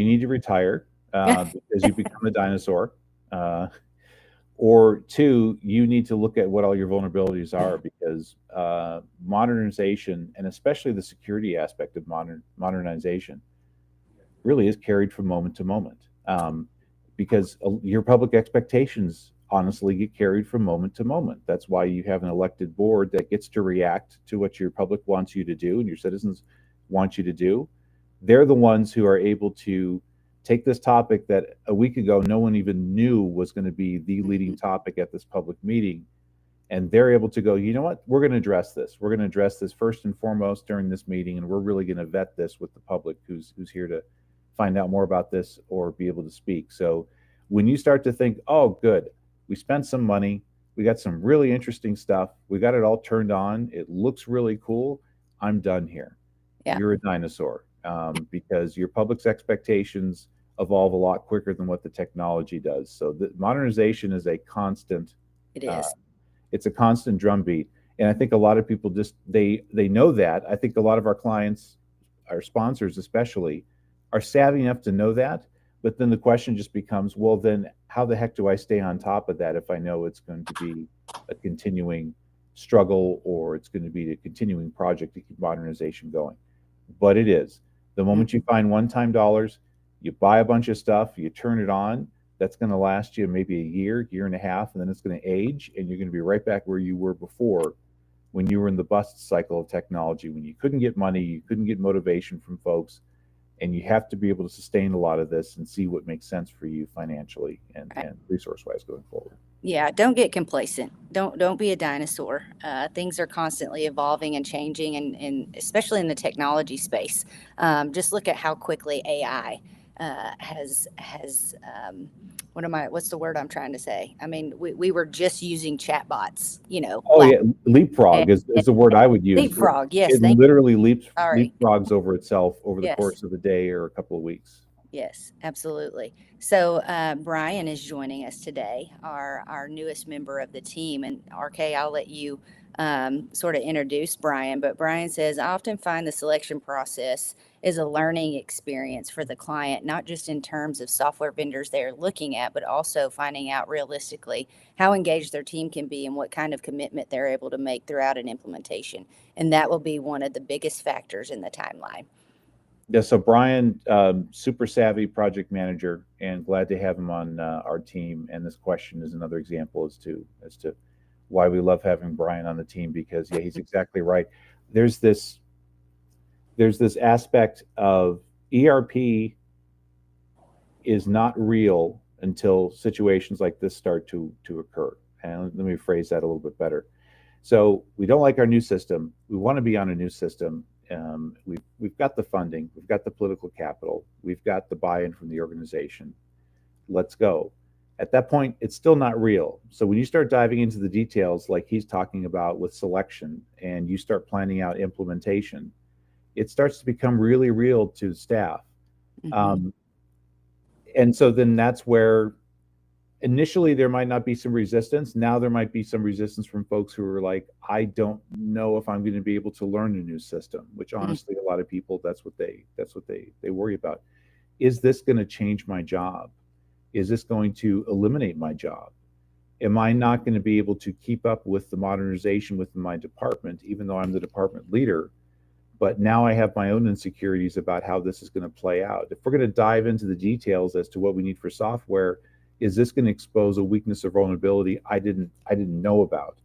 you need to retire because you become a dinosaur. Or two, you need to look at what all your vulnerabilities are because modernization, and especially the security aspect of modernization, really is carried from moment to moment. Because your public expectations honestly get carried from moment to moment. That's why you have an elected board that gets to react to what your public wants you to do and your citizens want you to do. They're the ones who are able to take this topic that a week ago no one even knew was going to be the leading topic at this public meeting, and they're able to go, you know what, we're going to address this. We're going to address this first and foremost during this meeting, and we're really going to vet this with the public who's here to find out more about this or be able to speak. So when you start to think, oh, good, we spent some money, we got some really interesting stuff, we got it all turned on, it looks really cool, I'm done here. Yeah. You're a dinosaur because your public's expectations evolve a lot quicker than what the technology does. So the modernization is a constant. It is. It's a constant drumbeat, and I think a lot of people just they know that. I think a lot of our clients, our sponsors especially, are savvy enough to know that. But then the question just becomes, well, then how the heck do I stay on top of that if I know it's going to be a continuing struggle or it's going to be a continuing project to keep modernization going? But it is. The moment you find one-time dollars, you buy a bunch of stuff, you turn it on, that's going to last you maybe a year, year and a half, and then it's going to age, and you're going to be right back where you were before when you were in the bust cycle of technology, when you couldn't get money, you couldn't get motivation from folks, and you have to be able to sustain a lot of this and see what makes sense for you financially and resource-wise going forward. Yeah, don't get complacent. Don't be a dinosaur. Things are constantly evolving and changing, and especially in the technology space. Just look at how quickly AI has what's the word I'm trying to say? I mean, we were just using chatbots, Oh yeah, leapfrog is the word I would use. Leapfrog, yes. It literally Sorry. leapfrogs over itself over the Yes. course of a day or a couple of weeks. Yes, absolutely. So Brian is joining us today, our newest member of the team. And RK, I'll let you sort of introduce Brian. But Brian says, I often find the selection process is a learning experience for the client, not just in terms of software vendors they're looking at, but also finding out realistically how engaged their team can be and what kind of commitment they're able to make throughout an implementation. And that will be one of the biggest factors in the timeline. Yeah, so Brian, super savvy project manager, and glad to have him on our team. And this question is another example as to why we love having Brian on the team because yeah, he's exactly right. There's this aspect of ERP is not real until situations like this start to occur. And let me phrase that a little bit better. So we don't like our new system. We want to be on a new system. We've got the funding, we've got the political capital, we've got the buy-in from the organization. Let's go. At that point, it's still not real. So when you start diving into the details, like he's talking about with selection, and you start planning out implementation, it starts to become really real to staff. And so then that's where initially there might not be some resistance. Now there might be some resistance from folks who are like, I don't know if I'm going to be able to learn a new system, which honestly a lot of people, that's what they worry about. Is this going to change my job? Is this going to eliminate my job? Am I not going to be able to keep up with the modernization within my department, even though I'm the department leader? But now I have my own insecurities about how this is going to play out. If we're going to dive into the details as to what we need for software, is this going to expose a weakness or vulnerability I didn't know about?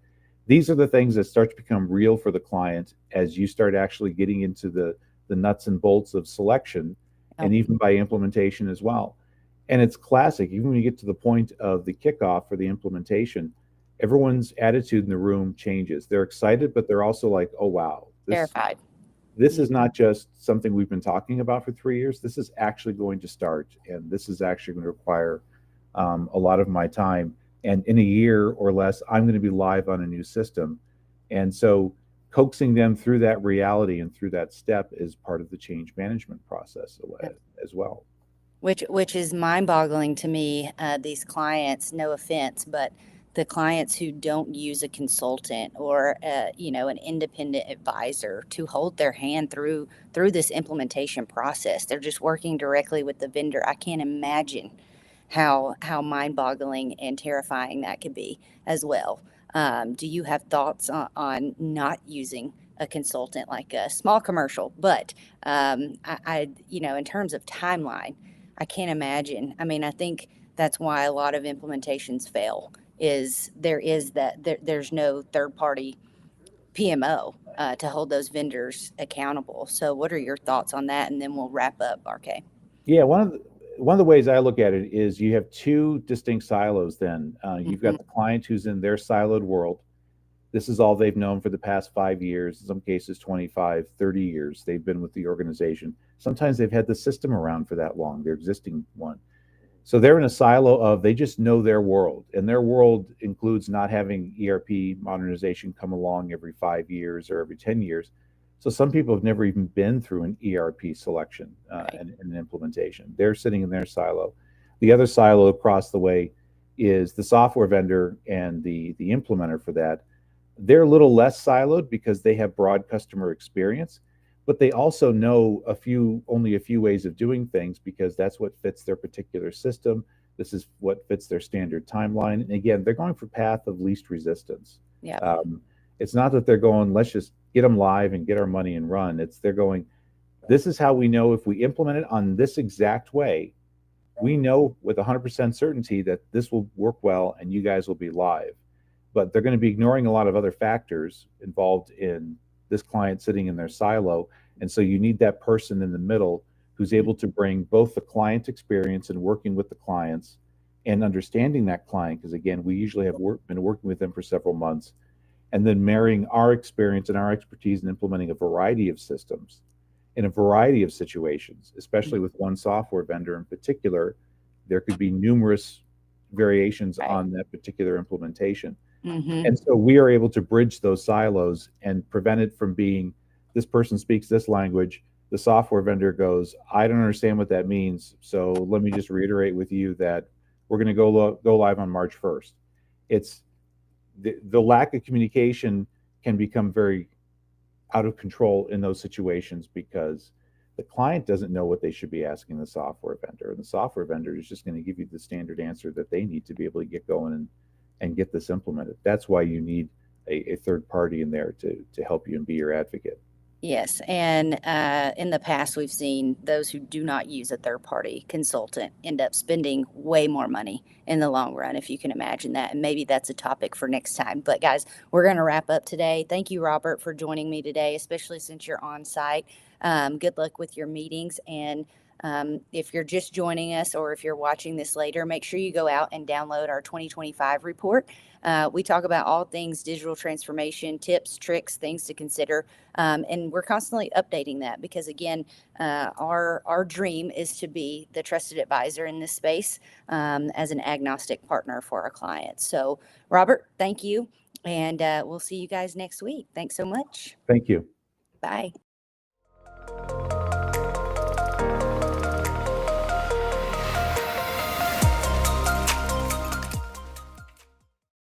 These are the things that start to become real for the client as you start actually getting into the nuts and bolts of selection and even by implementation as well. And it's classic. Even when you get to the point of the kickoff for the implementation, everyone's attitude in the room changes. They're excited, but they're also like, oh, wow. Terrified. This is not just something we've been talking about for 3 years. This is actually going to start, and this is actually going to require a lot of my time. And in a year or less, I'm going to be live on a new system. And so coaxing them through that reality and through that step is part of the change management process as well. Which is mind-boggling to me. These clients, no offense, but the clients who don't use a consultant or an independent advisor to hold their hand through this implementation process. They're just working directly with the vendor. I can't imagine how mind-boggling and terrifying that could be as well. Do you have thoughts on not using a consultant, like a small commercial? But in terms of timeline, I can't imagine. I mean, I think that's why a lot of implementations fail. There's no third party PMO to hold those vendors accountable. So, what are your thoughts on that? And then we'll wrap up, RK. Yeah, one of the ways I look at it is you have two distinct silos. Then you've got the client who's in their siloed world. This is all they've known for the past 5 years, in some cases 25, 30 years they've been with the organization. Sometimes they've had the system around for that long, their existing one. So they're in a silo of, they just know their world, and their world includes not having ERP modernization come along every 5 years or every 10 years. So some people have never even been through an ERP selection and an implementation. They're sitting in their silo. The other silo across the way is the software vendor and the implementer for that. They're a little less siloed because they have broad customer experience, but they also know only a few ways of doing things because that's what fits their particular system. This is what fits their standard timeline. And again, they're going for path of least resistance. Yeah. It's not that they're going, let's just get them live and get our money and run. They're going, this is how we know if we implement it on this exact way, we know with 100% certainty that this will work well and you guys will be live. But they're going to be ignoring a lot of other factors involved in this client sitting in their silo. And so you need that person in the middle who's able to bring both the client experience and working with the clients and understanding that client, because again, we usually have been working with them for several months, and then marrying our experience and our expertise in implementing a variety of systems in a variety of situations, especially with one software vendor in particular. There could be numerous variations on that particular implementation. And so we are able to bridge those silos and prevent it from being, this person speaks this language, the software vendor goes, I don't understand what that means, so let me just reiterate with you that we're going to go live on March 1st. It's the lack of communication can become very out of control in those situations because the client doesn't know what they should be asking the software vendor, and the software vendor is just going to give you the standard answer that they need to be able to get going and get this implemented. That's why you need a third party in there to help you and be your advocate. Yes, and in the past, we've seen those who do not use a third-party consultant end up spending way more money in the long run, if you can imagine that. And maybe that's a topic for next time. But guys, we're going to wrap up today. Thank you, Robert, for joining me today, especially since you're on site. Good luck with your meetings. And if you're just joining us or if you're watching this later, make sure you go out and download our 2025 report. We talk about all things digital transformation, tips, tricks, things to consider. And we're constantly updating that because, again, our dream is to be the trusted advisor in this space as an agnostic partner for our clients. So, Robert, thank you. And we'll see you guys next week. Thanks so much. Thank you. Bye.